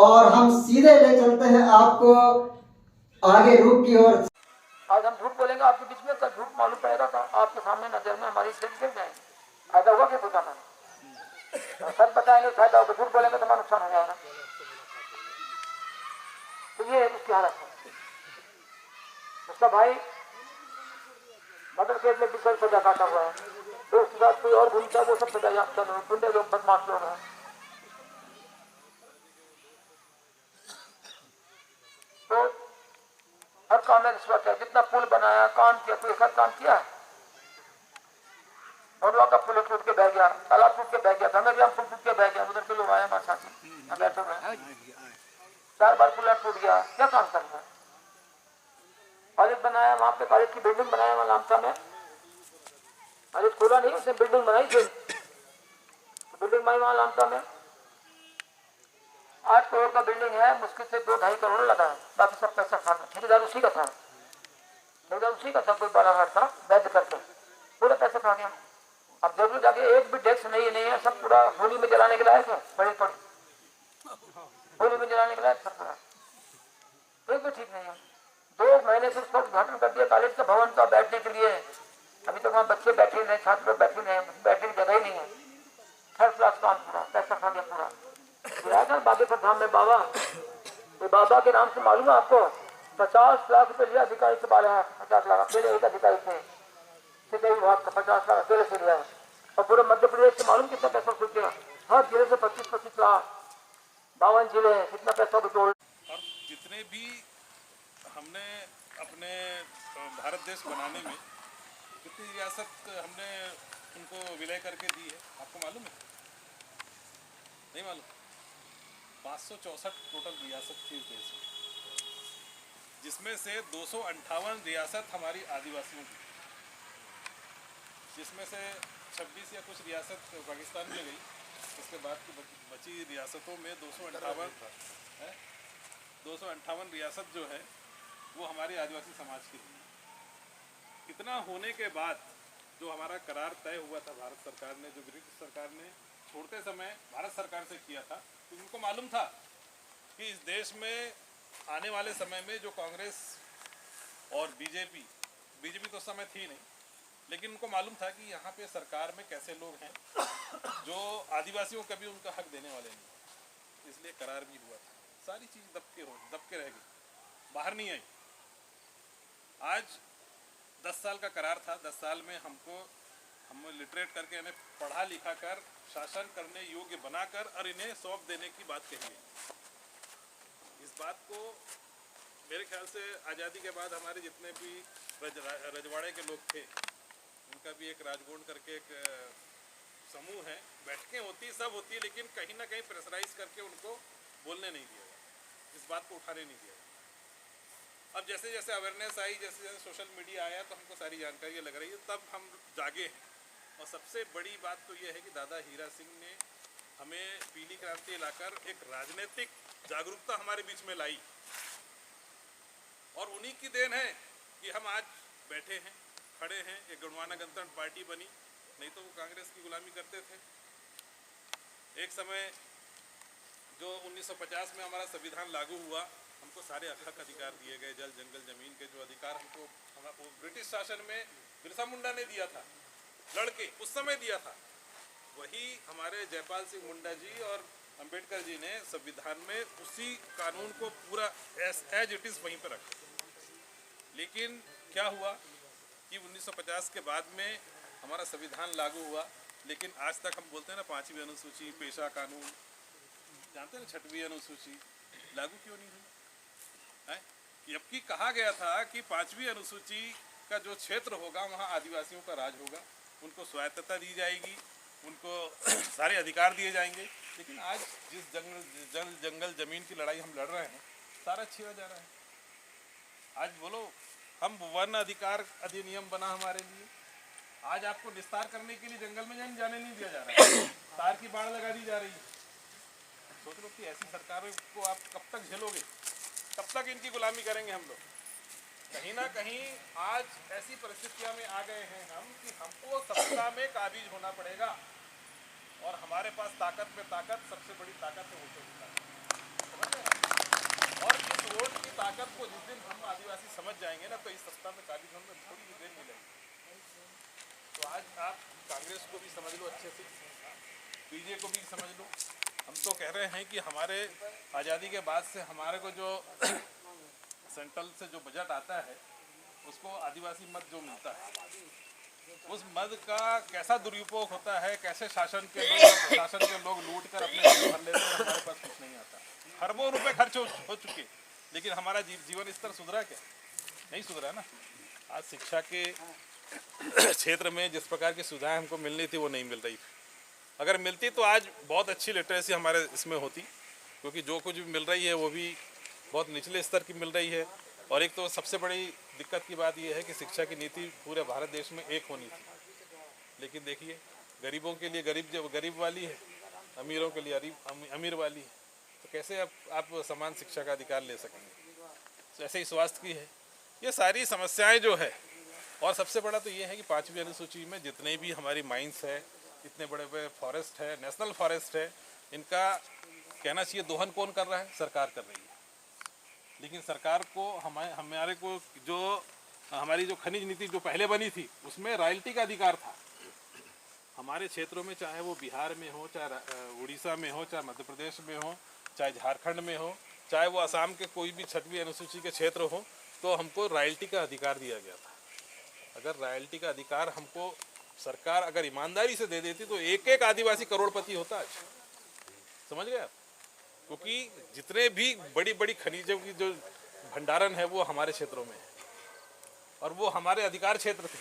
और हम सीधे ले चलते हैं आपको आगे रूप की ओर। आज हम झूठ बोलेंगे आपके बीच में, कल झूठ मालूम पड़ेगा तो आपके सामने नजर में हमारी इज्जत गिर जाएगी। फायदा होगा क्या बताना? सच बताएंगे फायदा होगा, झूठ बोलेंगे तो हमारा नुकसान हो जाएगा। तो ये उसकी हालत है। उसका भाई मर्डर केस में बिल्कुल सजा काटा हुआ है, तो उसके साथ कोई और घूमता है, वो सब सजा याफ्ता लोग, गुंडे लोग, बदमाश लोग हैं। तो हर काम में रिश्वत है। जितना पुल बनाया, काम किया, कोई एक काम किया है? और का पुल टूट के बह गया, तालाब टूट के बह गया, धमेरिया पुल टूट के बह गया, उधर के लोग आए हमारे साथी बैठे हुए, 4 बार पुल टूट गया। क्या काम करना है? कॉलेज बनाया, वहां पे कॉलेज की बिल्डिंग बनाया, वहां नामसा में कॉलेज खोला नहीं, उसने बिल्डिंग बनाई थी, बिल्डिंग बनाई वहां नामसा में। 8 करोड़ का बिल्डिंग है, मुश्किल से 2-2.5 करोड़ लगा है, बाकी सब पैसा खा गया। ठेकेदार उसी का था, ठेकेदार उसी का था, कोई बालाघाट था, वैध करके पूरे पैसे खा गया। अब जरूर जाके एक भी डेस्क नहीं है, सब पूरा होली में जलाने के लायक है, बड़ी होली में जलाने के लायक सब पूरा, एक भी ठीक नहीं है। 2 महीने से उसका उद्घाटन कर दिया कॉलेज के भवन का बैठने के लिए, अभी तक वहाँ बच्चे बैठे नहीं, छात्र लोग बैठे नहीं, बैठने की जगह ही नहीं है। 3rd क्लास काम पूरा, पैसा खा गया पूरा। बागेश्वर धाम में बाबा, ये बाबा के नाम से मालूम है आपको, 50 लाख रुपए लिया अधिकारी से, 50 लाख अकेले एक अधिकारी से, विभाग का 50 लाख अकेले से लिया है। और पूरे मध्य प्रदेश से मालूम कितना पैसा वसूल किया? हर जिले से 25-25 लाख, 52 जिले, कितना पैसा वसूल। और जितने भी हमने अपने भारत देश बनाने में कितनी रियासत हमने उनको विलय करके दी है, आपको मालूम है? नहीं मालूम? 564 टोटल रियासत थी इस देश में, जिसमें से 258 रियासत हमारी आदिवासियों की, जिसमें से 26 या कुछ रियासत पाकिस्तान में गई। उसके बाद की बची रियासतों में 258 रियासत जो है वो हमारे आदिवासी समाज की थी। इतना होने के बाद जो हमारा करार तय हुआ था भारत सरकार ने, जो ब्रिटिश सरकार ने छोड़ते समय भारत सरकार से किया था, तो उनको मालूम था कि इस देश में आने वाले समय में जो कांग्रेस और बीजेपी तो उस समय थी नहीं, लेकिन उनको मालूम था कि यहाँ पे सरकार में कैसे लोग हैं जो आदिवासियों को कभी उनका हक देने वाले नहीं, इसलिए करार भी हुआ था। सारी चीज़ दब के रह गई, बाहर नहीं आई। आज 10 साल का करार था, 10 साल में हम लिटरेट करके, हमें पढ़ा लिखा कर, शासन करने योग्य बनाकर और इन्हें सौंप देने की बात कही गई। इस बात को मेरे ख्याल से आज़ादी के बाद हमारे जितने भी रजवाड़े के लोग थे, उनका भी एक राजगोंड करके एक समूह है, बैठकें होती, सब होती है, लेकिन कहीं ना कहीं प्रेशराइज करके उनको बोलने नहीं दिया गया, इस बात को उठाने नहीं दिया गया। अब जैसे जैसे अवेयरनेस आई, जैसे जैसे सोशल मीडिया आया, तो हमको सारी जानकारी लग रही है, तब हम जागे हैं। और सबसे बड़ी बात तो यह है कि दादा हीरा सिंह ने हमें पीली क्रांति लाकर एक राजनीतिक जागरूकता हमारे बीच में लाई, और उन्हीं की देन है कि हम आज बैठे हैं, खड़े हैं, एक गणमाना गणतंत्र पार्टी बनी, नहीं तो वो कांग्रेस की गुलामी करते थे। एक समय जो 1950 में हमारा संविधान लागू हुआ, हमको सारे हक अधिकार दिए गए, जल जंगल जमीन के जो अधिकार हमको ब्रिटिश शासन में बिरसा मुंडा ने दिया था, लड़के उस समय दिया था, वही हमारे जयपाल सिंह मुंडा जी और अंबेडकर जी ने संविधान में उसी कानून को पूरा एज इट इज़ वहीं पर रखा। लेकिन क्या हुआ कि 1950 के बाद में हमारा संविधान लागू हुआ, लेकिन आज तक हम बोलते हैं ना 5वीं अनुसूची, पेशा कानून, जानते हैं ना 6वीं अनुसूची, लागू क्यों नहीं हुई? जबकि कहा गया था कि 5वीं अनुसूची का जो क्षेत्र होगा वहाँ आदिवासियों का राज होगा, उनको स्वायत्तता दी जाएगी, उनको सारे अधिकार दिए जाएंगे। लेकिन आज जिस जंगल जमीन की लड़ाई हम लड़ रहे हैं, सारा छीना जा रहा है। आज बोलो, हम वन अधिकार अधिनियम बना हमारे लिए, आज आपको निस्तार करने के लिए जंगल में जाने नहीं दिया जा रहा है, तार की बाड़ लगा दी जा रही है। सोच लो कि ऐसी सरकारों को आप कब तक झेलोगे, कब तक इनकी गुलामी करेंगे हम लोग? कहीं ना कहीं आज ऐसी परिस्थितियों में आ गए हैं हम कि हमको सत्ता में काबिज होना पड़ेगा, और हमारे पास ताकत में ताकत, सबसे बड़ी ताकत है वोटों की ताकत, समझ रहे हैं? ताकत को जिस दिन हम आदिवासी समझ जाएंगे ना, तो इस सत्ता में काली धन में थोड़ी ही देर मिलेगी। तो आज आप कांग्रेस को भी समझ लो अच्छे से, बीजेपी को भी समझ लो। हम तो कह रहे हैं कि हमारे आज़ादी के बाद से हमारे को जो सेंट्रल से जो बजट आता है, उसको आदिवासी मत जो मिलता है, उस मद का कैसा दुरुपयोग होता है, कैसे शासन के लोग लूट कर अपने भर लेते हैं, हमारे पास कुछ नहीं आता। खरबों रुपए खर्च हो चुके, लेकिन हमारा जीवन स्तर सुधरा क्या? नहीं सुधरा ना। आज शिक्षा के क्षेत्र में जिस प्रकार की सुविधाएं हमको मिलनी थी वो नहीं मिल रही थी। अगर मिलती तो आज बहुत अच्छी लिटरेसी हमारे इसमें होती, क्योंकि जो कुछ भी मिल रही है वो भी बहुत निचले स्तर की मिल रही है। और एक तो सबसे बड़ी दिक्कत की बात यह है कि शिक्षा की नीति पूरे भारत देश में एक होनी थी, लेकिन देखिए गरीबों के लिए गरीब वाली है, अमीरों के लिए अमीर वाली है। तो कैसे आप समान शिक्षा का अधिकार ले सकेंगे? तो ऐसे ही स्वास्थ्य की है, ये सारी समस्याएं जो है। और सबसे बड़ा तो ये है कि 5वीं अनुसूची में जितने भी हमारी माइंस है, इतने बड़े बड़े फॉरेस्ट है, नेशनल फॉरेस्ट है, इनका कहना चाहिए दोहन कौन कर रहा है? सरकार कर रही है। लेकिन सरकार को हमारे को जो हमारी जो खनिज नीति जो पहले बनी थी, उसमें रॉयल्टी का अधिकार था हमारे क्षेत्रों में, चाहे वो बिहार में हो, चाहे उड़ीसा में हो, चाहे मध्य प्रदेश में हो, चाहे झारखंड में हो, चाहे वो असम के कोई भी 6वीं अनुसूची के क्षेत्र हो, तो हमको रॉयल्टी का अधिकार दिया गया था। अगर रॉयल्टी का अधिकार हमको सरकार अगर ईमानदारी से दे देती तो एक एक आदिवासी करोड़पति होता आज, समझ गए आप? क्योंकि जितने भी बड़ी बड़ी खनिजों की जो भंडारण है वो हमारे क्षेत्रों में है और वो हमारे अधिकार क्षेत्र थे।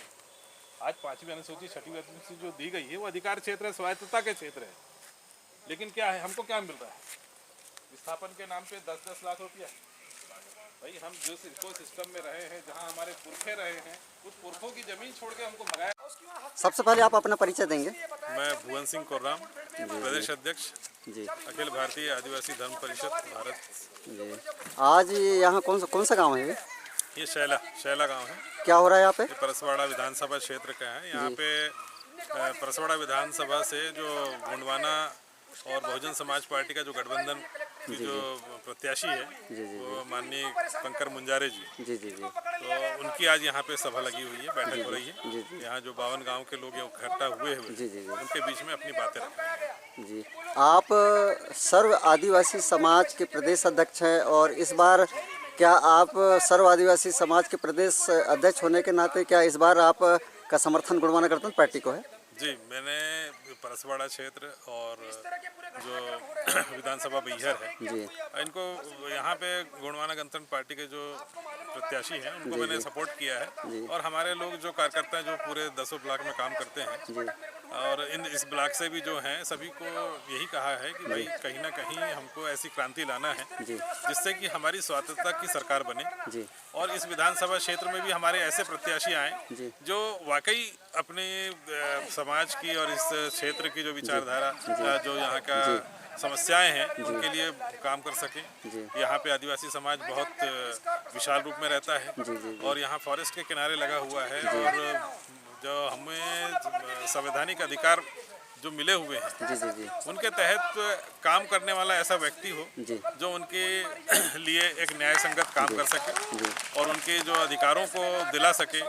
आज 5वीं अनुसूची 6वीं अनुसूची जो दी गई है वो अधिकार क्षेत्र है, स्वायत्तता के क्षेत्र है। लेकिन क्या है, हमको क्या मिल रहा है? विस्थापन के नाम पे 10-10 लाख रुपया। भाई हम जिस इको सिस्टम में रहे हैं, जहाँ हमारे पुरखे रहे हैं, उस पुरखों की जमीन छोड़ के हमको भगाया। सबसे पहले आप अपना परिचय देंगे। मैं भुवन सिंह कोर्राम, प्रदेश अध्यक्ष जी। अखिल भारतीय आदिवासी धर्म परिषद भारत। जी। आज यहाँ कौन सा गांव है? ये शैला गांव है। क्या हो रहा है यहाँ पे? ये परसवाड़ा विधानसभा क्षेत्र का है। यहाँ पे परसवाड़ा विधानसभा से जो गोंडवाना और बहुजन समाज पार्टी का जो गठबंधन की जो प्रत्याशी है, वो माननीय कंकर मुंजारे जी। तो उनकी आज यहाँ पे सभा लगी हुई है, बैठक हो रही है। यहाँ जो 52 गांव के लोग इकट्ठा हुए हैं, उनके बीच में अपनी बातें रखें। जी, आप सर्व आदिवासी समाज के प्रदेश अध्यक्ष हैं और इस बार क्या आप सर्व आदिवासी समाज के प्रदेश अध्यक्ष होने के नाते क्या इस बार आप का समर्थन गोंडवाना गणतंत्र पार्टी को है? जी, मैंने परसवाड़ा क्षेत्र और जो विधानसभा बैहर है जी, इनको यहाँ पे गोंडवाना गणतंत्र पार्टी के जो प्रत्याशी हैं उनको मैंने सपोर्ट किया है। और हमारे लोग जो कार्यकर्ता जो पूरे 10 ब्लॉक में काम करते हैं और इस ब्लॉक से भी जो हैं सभी को यही कहा है कि भाई कहीं ना कहीं हमको ऐसी क्रांति लाना है जिससे कि हमारी स्वायत्तता की सरकार बने और इस विधानसभा क्षेत्र में भी हमारे ऐसे प्रत्याशी आए जो वाकई अपने समाज की और इस क्षेत्र की जो विचारधारा जो यहाँ का समस्याएं हैं उनके लिए काम कर सकें। यहाँ पे आदिवासी समाज बहुत विशाल रूप में रहता है और यहाँ फॉरेस्ट के किनारे लगा हुआ है और जो हमें संवैधानिक अधिकार जो मिले हुए हैं उनके तहत काम करने वाला ऐसा व्यक्ति हो जो उनके लिए एक न्याय संगत काम कर सके और उनके जो अधिकारों को दिला सके,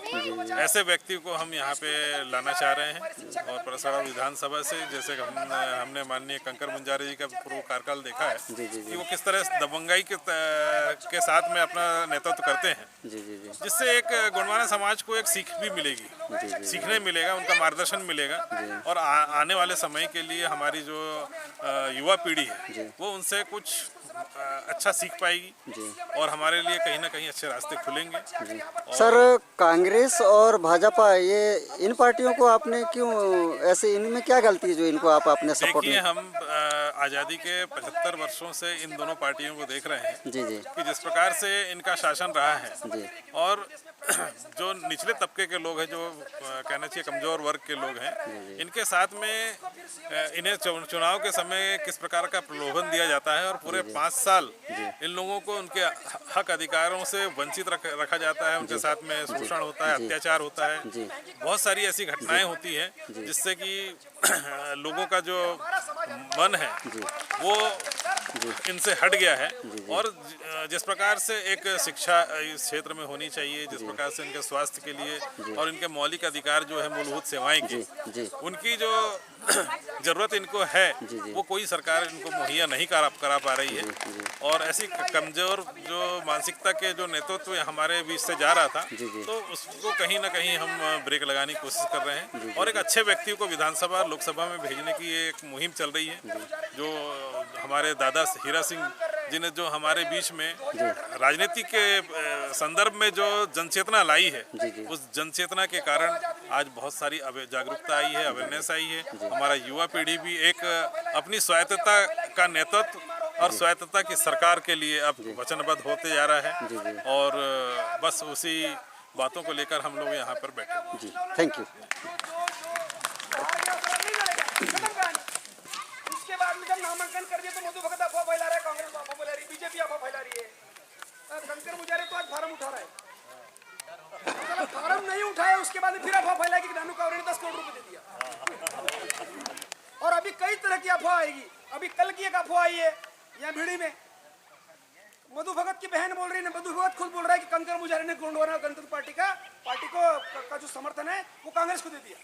ऐसे व्यक्ति को हम यहाँ पे लाना चाह रहे हैं। और परसवाड़ा विधानसभा से जैसे हमने माननीय कंकर मुंजारे जी का पूर्व कार्यकाल देखा है कि वो किस तरह दबंगाई के साथ में अपना नेतृत्व करते हैं, जिससे एक गोंडवाना समाज को एक सीख भी मिलेगी, सीखने मिलेगा, उनका मार्गदर्शन मिलेगा और आने वाले समय के लिए हमारी जो युवा पीढ़ी है वो उनसे कुछ अच्छा सीख पाएगी और हमारे लिए कहीं ना कहीं अच्छे रास्ते खुलेंगे। सर, कांग्रेस और भाजपा ये इन पार्टियों को आपने क्यों ऐसे, इनमें क्या गलती है जो इनको आप अपने सपोर्ट में? देखिए, हम आज़ादी के 75 वर्षों से इन दोनों पार्टियों को देख रहे हैं कि जिस प्रकार से इनका शासन रहा है और जो निचले तबके के लोग हैं, जो कहना चाहिए कमजोर वर्ग के लोग हैं, इनके साथ में इन्हें चुनाव के समय किस प्रकार का प्रलोभन दिया जाता है और पूरे 5 साल इन लोगों को उनके हक अधिकारों से वंचित रखा जाता है, उनके साथ में शोषण होता है, अत्याचार होता है, बहुत सारी ऐसी घटनाएं होती हैं जिससे कि लोगों का जो मन है वो इनसे हट गया है। और जिस प्रकार से एक शिक्षा इस क्षेत्र में होनी चाहिए, जिस प्रकार से इनके स्वास्थ्य के लिए और इनके मौलिक अधिकार जो है मूलभूत सेवाएं की, उनकी जो जरूरत इनको है वो कोई सरकार इनको मुहैया नहीं करा पा रही है। और ऐसी कमजोर जो मानसिकता के जो नेतृत्व हमारे बीच से जा रहा था, तो उसको कहीं ना कहीं हम ब्रेक लगाने की कोशिश कर रहे हैं। और एक अच्छे व्यक्ति को विधानसभा लोकसभा में भेजने की एक मुहिम चल रही है, जो हमारे दादा हीरा सिंह जी ने जो हमारे बीच में राजनीति के संदर्भ में जो जनचेतना लाई है, उस जनचेतना के कारण आज बहुत सारी जागरूकता आई है, अवेयरनेस आई है। हमारा युवा पीढ़ी भी एक अपनी स्वायत्तता का नेतृत्व और स्वायत्तता की सरकार के लिए अब वचनबद्ध होते जा रहा है। और बस उसी बातों को लेकर हम लोग यहाँ पर बैठे हैं। जी, थैंक यू। इसके बाद में जब नामांकन कर दिया तो मधु भगत अफवाह फैला रहा है, कांग्रेस अफवाह फैला रही है, बीजेपी अफवाह फैला रही है। कंकर मुजारे तो आज फार्म उठा रहा है, फार्म नहीं उठाया उसके बाद फिर अफवाह फैला कि नानू कावरे ने 10 करोड़ रुपए दे दिया। और अभी कई तरह की अफवाह आएगी। अभी कल की एक अफवाह आई है यहाँ भीड़ी में, मधु भगत की बहन बोल रही है, मधु भगत खुद बोल रहा है कि कंकर मुजारे ने गोंडवाना गणतंत्र पार्टी का जो समर्थन है वो कांग्रेस को दे दिया।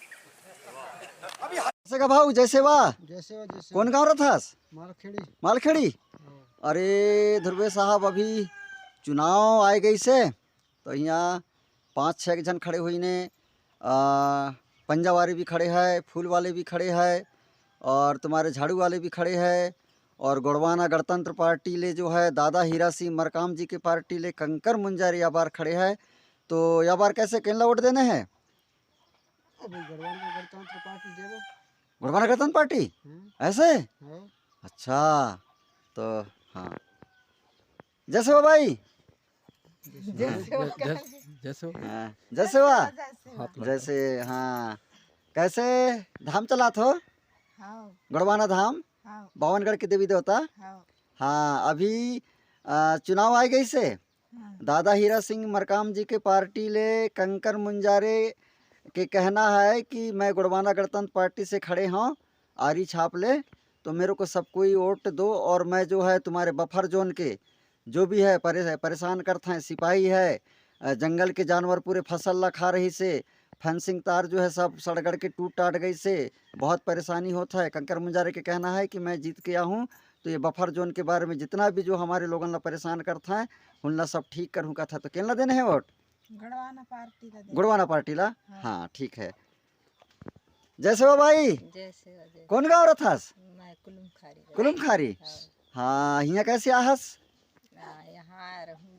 अभी जैसे का भाऊ, जैसे वाह, जैसे कौन गाँव रथास? मालखेड़ी। मालखेड़ी। अरे ध्रुवे साहब, अभी चुनाव आए गई से तो यहाँ 5-6 जन खड़े हुई ने, पंजा वाले भी खड़े हैं, फूल वाले भी खड़े हैं, और तुम्हारे झाड़ू वाले भी खड़े हैं, और गोंडवाना गणतंत्र पार्टी ले जो है दादा हीरा सिंह मरकाम जी के पार्टी ले कंकर मुंजारी या बार खड़े हैं। तो या बार कैसे केनला वोट देने हैं? गोंडवाना गणतंत्र पार्टी देवो। गोंडवाना गणतंत्र पार्टी ऐसे? अच्छा, तो हाँ, जैसे हो भाई, जैसे वाह, जैसे हाँ। कैसे धाम चला थो? गोंडवाना धाम, बावनगढ़ के देवी देवता। हाँ, अभी चुनाव आ गई से दादा हीरा सिंह मरकाम जी के पार्टी ले कंकर मुंजारे के कहना है कि मैं गोंडवाना गणतंत्र पार्टी से खड़े हूँ, आरी छाप ले तो मेरे को सब कोई वोट दो, और मैं जो है तुम्हारे बफर जोन के जो भी है परेशान करते हैं, सिपाही है, जंगल के जानवर पूरे फसल ला खा रही से, फेंसिंग तार जो है सब सड़गड़ के टूट टाट गई से, बहुत परेशानी होता है। कंकर मुंजारे के कहना है कि मैं जीत के आया हूँ तो ये बफर जोन के बारे में जितना भी जो हमारे लोगों ला परेशान करता है उनला सब ठीक करूँ का था। तो केनला देने हैं वोट? गोंडवाना पार्टी ला। हाँ ठीक है। जैसे हो भाई, कौन गाँव रथास? कुलुम खारी। हाँ, यहाँ कैसे आहस?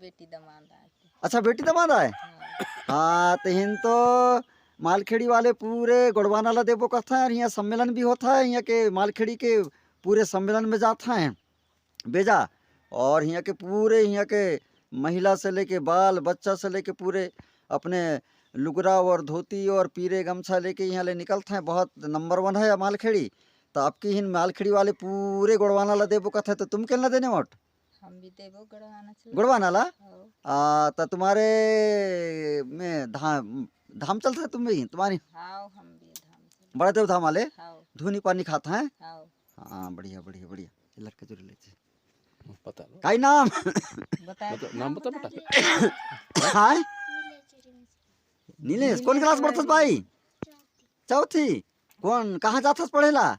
बेटी दमाद। अच्छा, बेटी दमाद आए। हाँ, तो हिन तो मालखेड़ी वाले पूरे गोंडवाना ला देवो कथा है, यहाँ सम्मेलन भी होता है, यहाँ के मालखेड़ी के पूरे सम्मेलन में जाता है बेजा, और यहाँ के पूरे यहाँ के महिला से लेके बाल बच्चा से लेके पूरे अपने लुगरा और धोती और पीरे गमछा लेके यहाँ ले निकलते हैं। बहुत नंबर 1 है मालखेड़ी। तो आपकी हिन मालखेड़ी वाले पूरे गोंडवाना ला देवो कथा है, तो तुम केना देने वोट? हम भी देवो गोंडवाना ला। तो तुम्हारे में धाम चलता है, तुम भी तुम्हारी? हम भी बड़ा देव धाम वाले धुनी पानी खाता है। हाँ, बढ़िया बढ़िया बढ़िया। लड़का जो लेते पता काई नाम नाम बता बेटा। हाँ, नीलेश कौन क्लास पढ़तस भाई? चौथी। कौन कहाँ जाथस पढ़ेला?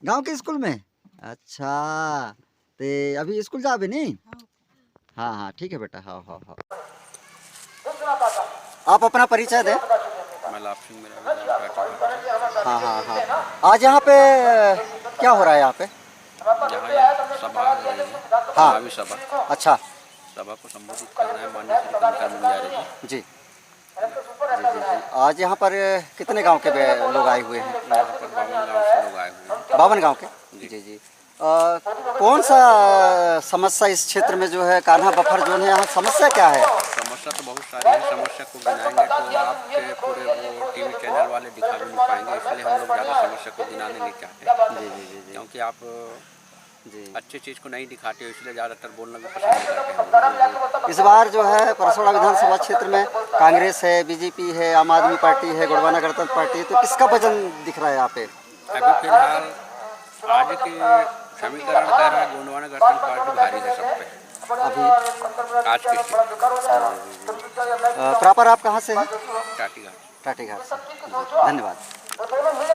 गांव के स्कूल में। अच्छा, ते अभी स्कूल जाबे नहीं? हाँ हाँ ठीक है बेटा। हाँ हाँ हाँ, आप अपना परिचय दें। मैं लाभ सिंह मेरा। हाँ हाँ हाँ, आज यहाँ पे क्या हो रहा है? यहाँ पे यहाँ सभा हो रही है, चुनावी सभा। अच्छा, सभा को संबोधित कर रहे हैं माननीय श्री कंकर मुंजारे जी। जी जी जी जी। आज यहाँ पर कितने गांव के लोग आए हुए हैं? यहाँ पर 52 गाँव से लोग आए हुए हैं। 52 गांव के। जी जी। कौन सा समस्या इस क्षेत्र में जो है कान्हा बफर जोन है, यहाँ समस्या क्या है? समस्या तो बहुत सारी है, समस्या को गिनाएंगे तो आपके पूरे वो टीवी चैनल वाले दिखा भी नहीं पाएंगे, इसलिए हम लोग ज़्यादा समस्या को गिनाने नहीं चाहते। जी जी जी। क्योंकि आप जी अच्छी चीज़ को नहीं दिखाते हो, इसलिए ज़्यादातर बोलना भी पसंद नहीं करते हैं। इस बार जो है परसोड़ा विधानसभा क्षेत्र में कांग्रेस है, बीजेपी है, आम आदमी पार्टी है, गोंडवाना गणतंत्र पार्टी है, तो किसका वजन दिख रहा है यहाँ पे? अभी फिलहाल आज के समीकरण कह रहा है गोंडवाना गणतंत्र पार्टी भारी है सब पे अभी आज के प्रॉपर आप कहाँ से हैं? टाटीघाट टाटीघाट से। धन्यवाद।